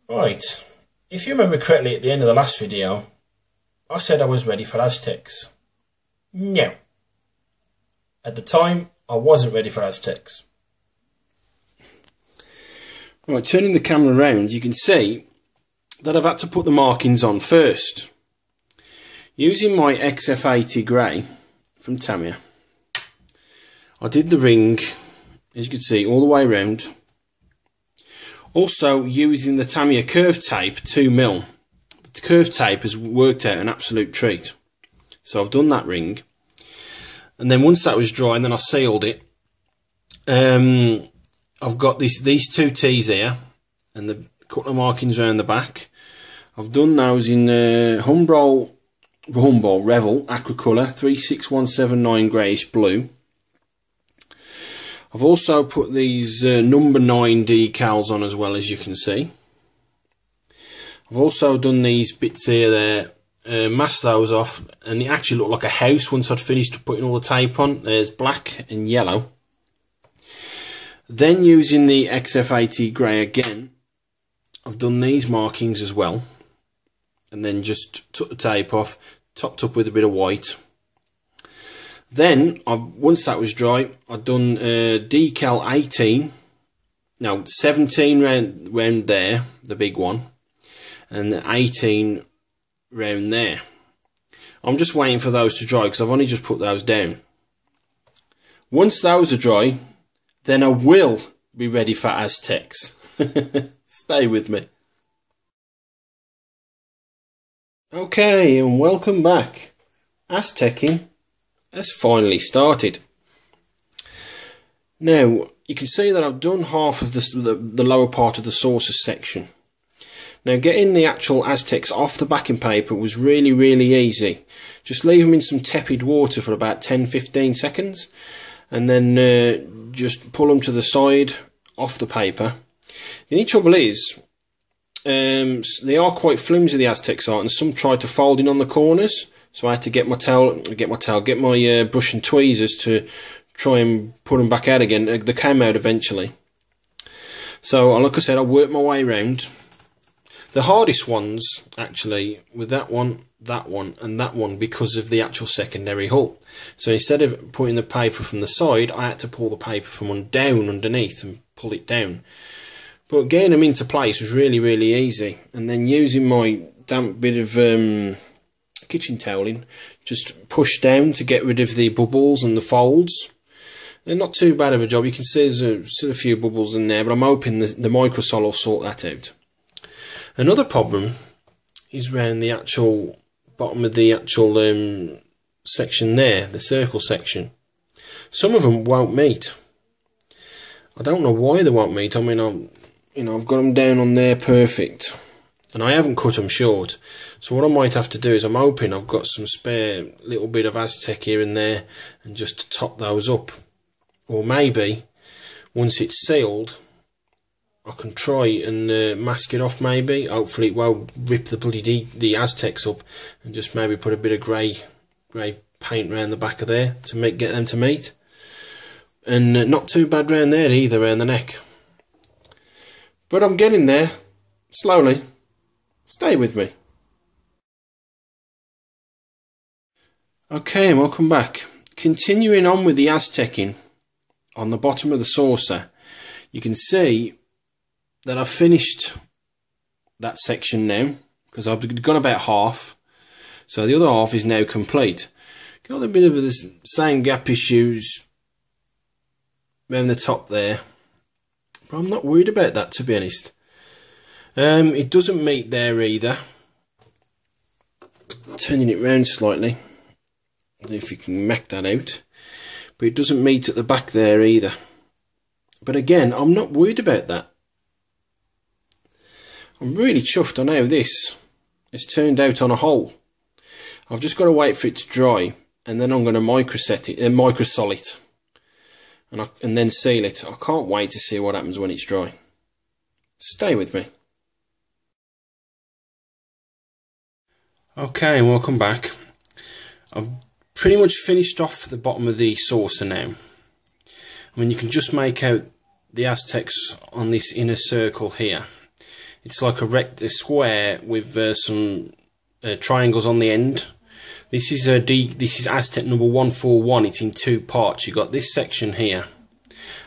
Right, if you remember correctly at the end of the last video, I said I was ready for aztecs. No. At the time, I wasn't ready for aztecs. Right, turning the camera around, you can see that I've had to put the markings on first. Using my XF-80 grey from Tamiya, I did the ring, as you can see, all the way around. Also using the Tamiya curve tape 2mm. The curve tape has worked out an absolute treat. So I've done that ring, and then once that was dry, and then I sealed it. I've got these two T's here, and the couple of markings around the back. I've done those in Revell Aquacolor 36179 greyish blue. I've also put these number 9 decals on as well, as you can see. I've also done these bits here there, masked those off, and they actually look like a house once I'd finished putting all the tape on. There's black and yellow. Then using the XF-80 grey again, I've done these markings as well, and then just took the tape off, topped up with a bit of white. Then, once that was dry, I'd done decal 18, no, 17 round there, the big one, and 18 round there. I'm just waiting for those to dry because I've only just put those down. Once those are dry, then I will be ready for aztecs. Stay with me. Okay, and welcome back. Aztecing has finally started. Now, you can see that I've done half of the lower part of the saucer section. Now, getting the actual aztecs off the backing paper was really easy. Just leave them in some tepid water for about 10-15 seconds, and then just pull them to the side off the paper. The only trouble is, they are quite flimsy, the aztecs are, and some try to fold in on the corners. So I had to get my brush and tweezers to try and put them back out again. They came out eventually. So, like I said, I worked my way around. The hardest ones, actually, with that one, and that one, because of the actual secondary hull. So instead of putting the paper from the side, I had to pull the paper from down underneath and pull it down. But getting them into place was really easy. And then using my damp bit of kitchen toweling, just push down to get rid of the bubbles and the folds. They're not too bad of a job. You can see there's still a few bubbles in there, but I'm hoping the microsol will sort that out. Another problem is around the actual bottom of the actual section there, the circle section. Some of them won't meet. I don't know why they won't meet. I mean, I've got them down on there perfect, and I haven't cut them short. So what I might have to do is, I'm hoping I've got some spare little bit of Aztec here and there, and just to top those up. Or maybe, once it's sealed, I can try and mask it off maybe. Hopefully it won't rip the Aztecs up, and just maybe put a bit of grey paint around the back of there to get them to meet. And not too bad round there either, around the neck. But I'm getting there, slowly. Stay with me. Okay, and welcome back. Continuing on with the aztecing on the bottom of the saucer, you can see that I've finished that section now, because I've gone about half, so the other half is now complete. Got a bit of the same gap issues around the top there, but I'm not worried about that, to be honest. It doesn't meet there either. Turning it round slightly, see if you can make that out. But it doesn't meet at the back there either. But again, I'm not worried about that. I'm really chuffed on how this has turned out on a whole. I've just got to wait for it to dry, and then I'm going to microsol it, and then seal it. I can't wait to see what happens when it's dry. Stay with me. Okay, welcome back. I've pretty much finished off the bottom of the saucer now. I mean, you can just make out the aztecs on this inner circle here. It's like a square with some triangles on the end. This is Aztec number 141. It's in two parts. You got this section here,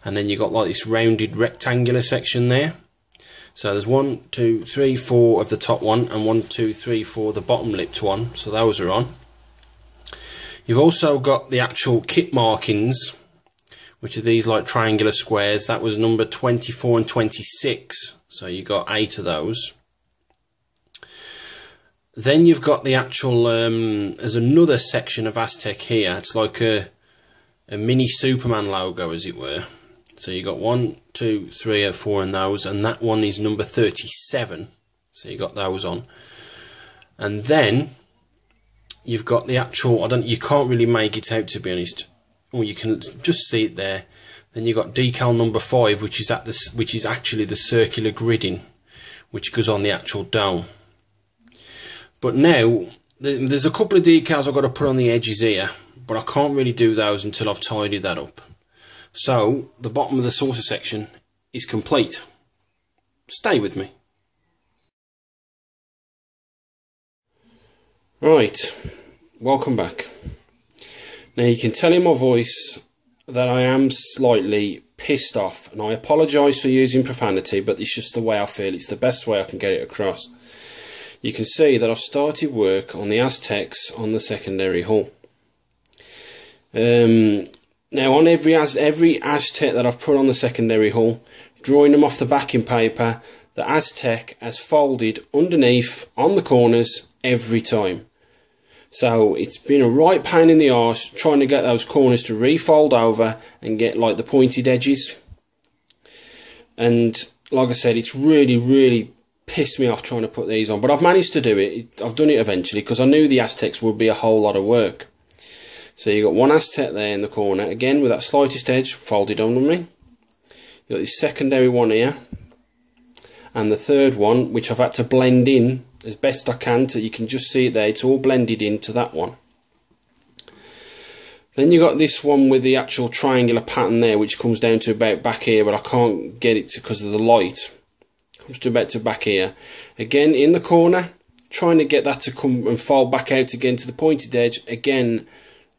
and then you got like this rounded rectangular section there. So there's 1, 2, 3, 4 of the top one, and 1, 2, 3, 4 the bottom lipped one. So those are on. You've also got the actual kit markings, which are these like triangular squares. That was number 24 and 26. So you got 8 of those. Then you've got the actual, there's another section of Aztec here. It's like a mini Superman logo, as it were. So you got 1, 2, 3, or 4 in those, and that one is number 37. So you got those on. And then you've got the actual, you can't really make it out, to be honest. Or you can just see it there. Then you got decal number 5, which is actually the circular gridding, which goes on the actual dome. But now there's a couple of decals I've got to put on the edges here, but I can't really do those until I've tidied that up. So the bottom of the saucer section is complete. Stay with me. Right, welcome back. Now you can tell in my voice that I am slightly pissed off, and I apologise for using profanity, but it's just the way I feel. It's the best way I can get it across. You can see that I've started work on the aztecs on the secondary hull. Now on every aztec that I've put on the secondary hull, drawing them off the backing paper, the aztec has folded underneath on the corners every time. So it's been a right pain in the arse trying to get those corners to refold over and get like the pointed edges. And like I said, it's really pissed me off trying to put these on, but I've managed to do it. I've done it eventually because I knew the aztecs would be a whole lot of work. So you got one aztec there in the corner, again with that slightest edge folded under me. You got this secondary one here, and the third one, which I've had to blend in as best I can, so you can just see it there. It's all blended into that one. Then you got this one with the actual triangular pattern there, which comes down to about back here, but I can't get it because of the light. Comes to about to back here. Again in the corner, trying to get that to come and fold back out again to the pointed edge. Again,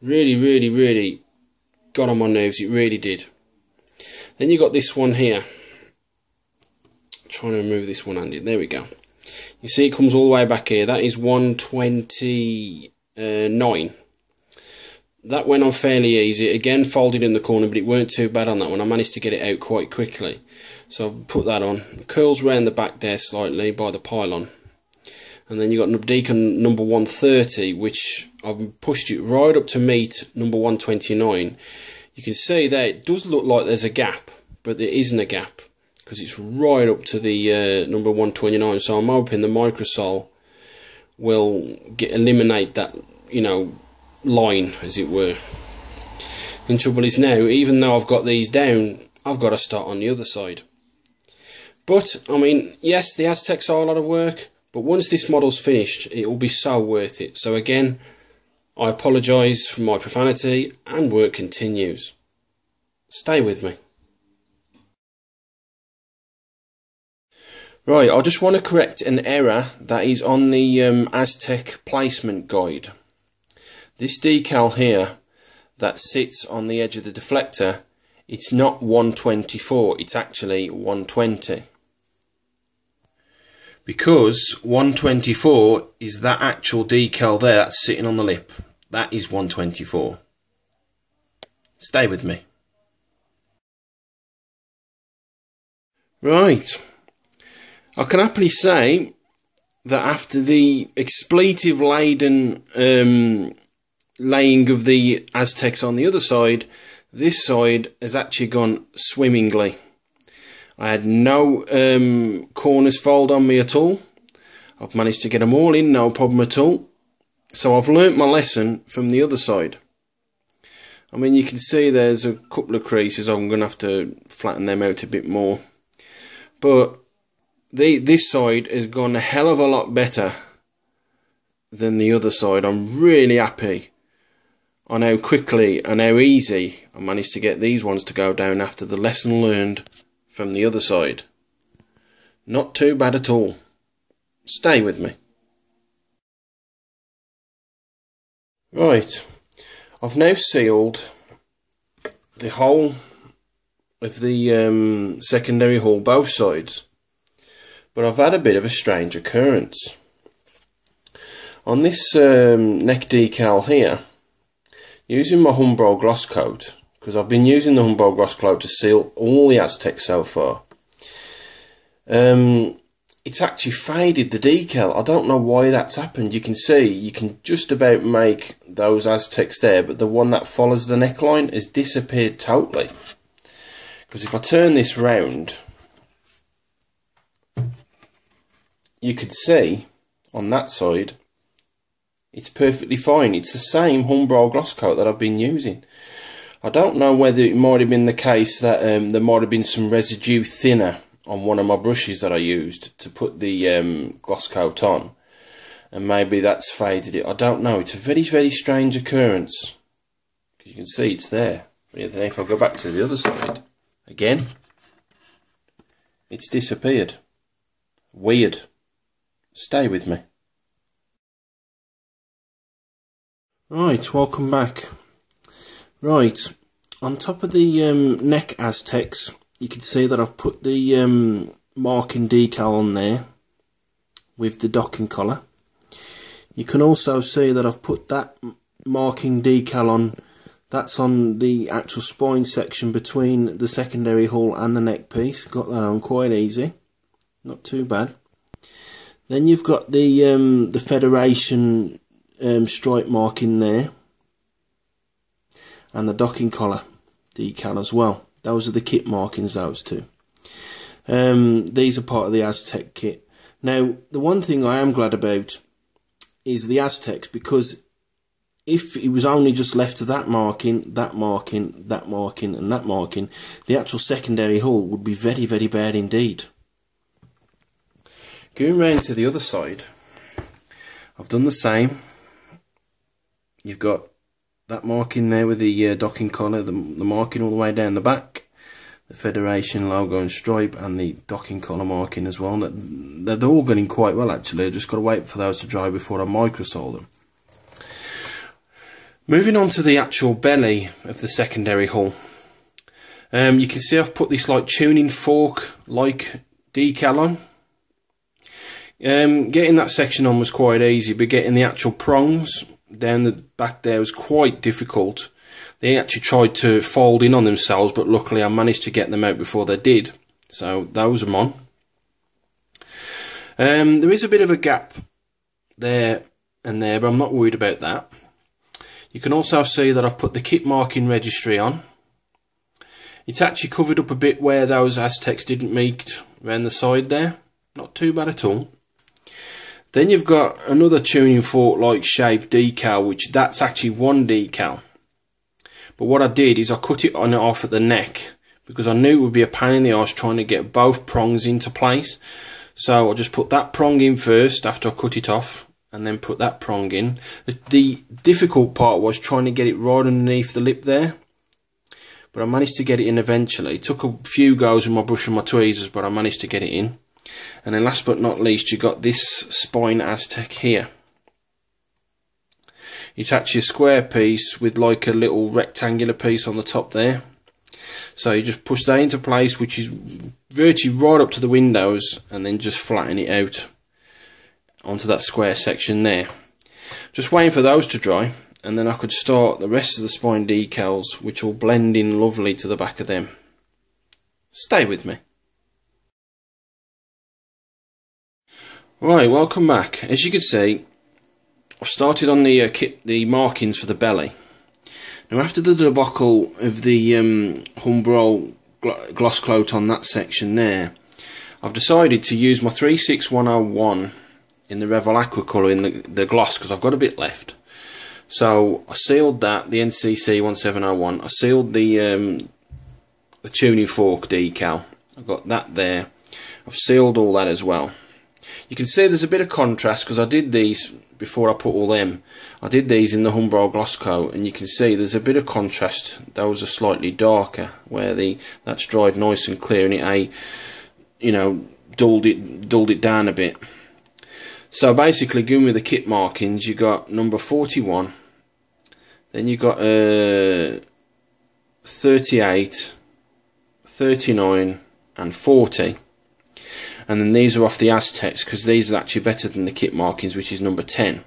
really got on my nerves. It really did. Then you got this one here. Trying to remove this one handed. There we go. You see it comes all the way back here. That is 129. That went on fairly easy. Again folded in the corner, but it weren't too bad on that one. I managed to get it out quite quickly. So I've put that on. It curls round the back there slightly by the pylon. And then you got decal number 130, which I've pushed it right up to meet number 129. You can see there it does look like there's a gap, but there isn't a gap because it's right up to the number 129. So I'm hoping the microsole will eliminate that, you know, line, as it were. The trouble is now, even though I've got these down, I've got to start on the other side. But I mean, yes, the aztecs are a lot of work, but once this model's finished, it will be so worth it. So again, I apologise for my profanity, and work continues. Stay with me. Right, I just want to correct an error that is on the Aztec placement guide. This decal here that sits on the edge of the deflector, it's not 124, it's actually 120. Because 124 is that actual decal there that's sitting on the lip. That is 124. Stay with me. Right. I can happily say that after the expletive-laden laying of the aztecs on the other side, this side has actually gone swimmingly. I had no corners fold on me at all. I've managed to get them all in, no problem at all. So I've learnt my lesson from the other side. I mean, you can see there's a couple of creases. I'm going to have to flatten them out a bit more. But this side has gone a hell of a lot better than the other side. I'm really happy on how quickly and how easy I managed to get these ones to go down after the lesson learned from the other side. Not too bad at all. Stay with me. Right, I've now sealed the whole of the secondary hull, both sides, but I've had a bit of a strange occurrence. On this neck decal here, using my Humbrol gloss coat, because I've been using the Humbrol gloss coat to seal all the Aztecs so far, it's actually faded the decal. I don't know why that's happened. You can see, you can just about make those Aztecs there, but the one that follows the neckline has disappeared totally. Because if I turn this round, you could see on that side it's perfectly fine. It's the same Humbrol gloss coat that I've been using. I don't know whether it might have been the case that there might have been some residue thinner on one of my brushes that I used to put the gloss coat on, and maybe that's faded it. I don't know. It's a very, very strange occurrence, because you can see it's there. But then if I go back to the other side again, it's disappeared. Weird. Stay with me. Right, welcome back. Right, on top of the neck Aztecs, you can see that I've put the marking decal on there with the docking collar. You can also see that I've put that marking decal on. That's on the actual spine section between the secondary hull and the neck piece. Got that on quite easy, not too bad. Then you've got the Federation stripe marking there, and the docking collar decal as well. Those are the kit markings, those two. These are part of the Aztec kit. Now, the one thing I am glad about is the Aztecs, because if it was only just left to that marking, that marking, that marking, and that marking, the actual secondary hull would be very, very bad indeed. Going round to the other side, I've done the same. You've got that marking there with the docking collar, the marking all the way down the back, the Federation logo and stripe, and the docking collar marking as well. They're all going quite well actually. I've just got to wait for those to dry before I microsole them. Moving on to the actual belly of the secondary hull, you can see I've put this like tuning fork like decal on. Getting that section on was quite easy, but getting the actual prongs down the back there was quite difficult. They actually tried to fold in on themselves, but luckily I managed to get them out before they did, so those are on. There is a bit of a gap there and there, but I'm not worried about that. You can also see that I've put the kit marking registry on. It's actually covered up a bit where those Aztecs didn't meet around the side there. Not too bad at all. Then you've got another tuning fork like shape decal, which that's actually one decal. But what I did is I cut it on and off at the neck, because I knew it would be a pain in the arse trying to get both prongs into place. So I just put that prong in first after I cut it off, and then put that prong in. The difficult part was trying to get it right underneath the lip there, but I managed to get it in eventually. It took a few goes with my brush and my tweezers, but I managed to get it in. And then last but not least, you got this spine Aztec here. It's actually a square piece with like a little rectangular piece on the top there. So you just push that into place, which is virtually right up to the windows, and then just flatten it out onto that square section there. Just waiting for those to dry, and then I could start the rest of the spine decals, which will blend in lovely to the back of them. Stay with me. Right, welcome back. As you can see, I've started on the markings for the belly. Now, after the debacle of the Humbrol gloss coat on that section there, I've decided to use my 36101 in the Revell Aquacolor in the gloss, because I've got a bit left. So I sealed that, the NCC 1701. I sealed the tuning fork decal. I've got that there. I've sealed all that as well. You can see there's a bit of contrast, because I did these before I put all them. I did these in the Humbrol gloss coat, and you can see there's a bit of contrast. Those are slightly darker, where that's dried nice and clear, and it dulled it down a bit. So basically, going with the kit markings, you got number 41, then you got 38, 39 and 40, and then these are off the Aztecs, because these are actually better than the kit markings, which is number 10.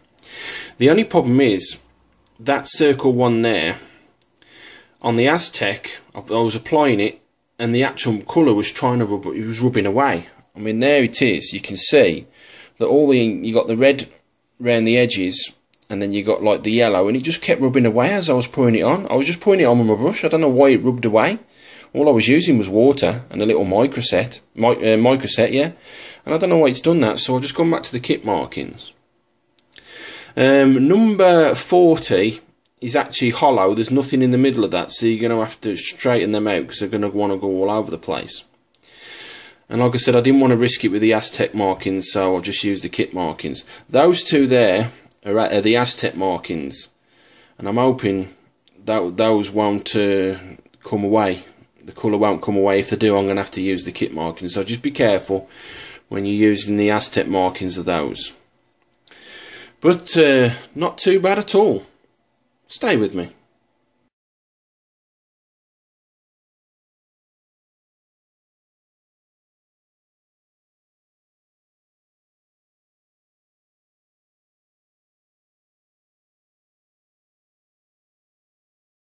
The only problem is that circle one there on the Aztec, I was applying it and the actual colour was trying to rub, it was rubbing away. I mean, there it is. You can see that you got the red around the edges, and then you got like the yellow, and it just kept rubbing away as I was pouring it on. I was just pouring it on with my brush. I don't know why it rubbed away. All I was using was water and a little microset, yeah. And I don't know why it's done that, so I'll just come back to the kit markings. Number 40 is actually hollow. There's nothing in the middle of that, so you're going to have to straighten them out because they're going to want to go all over the place. And like I said, I didn't want to risk it with the Aztec markings, so I'll just use the kit markings. Those two there are the Aztec markings, and I'm hoping that those won't come away. The colour won't come away. If they do, I'm going to have to use the kit markings, so just be careful when you're using the Aztec markings of those. But not too bad at all. Stay with me.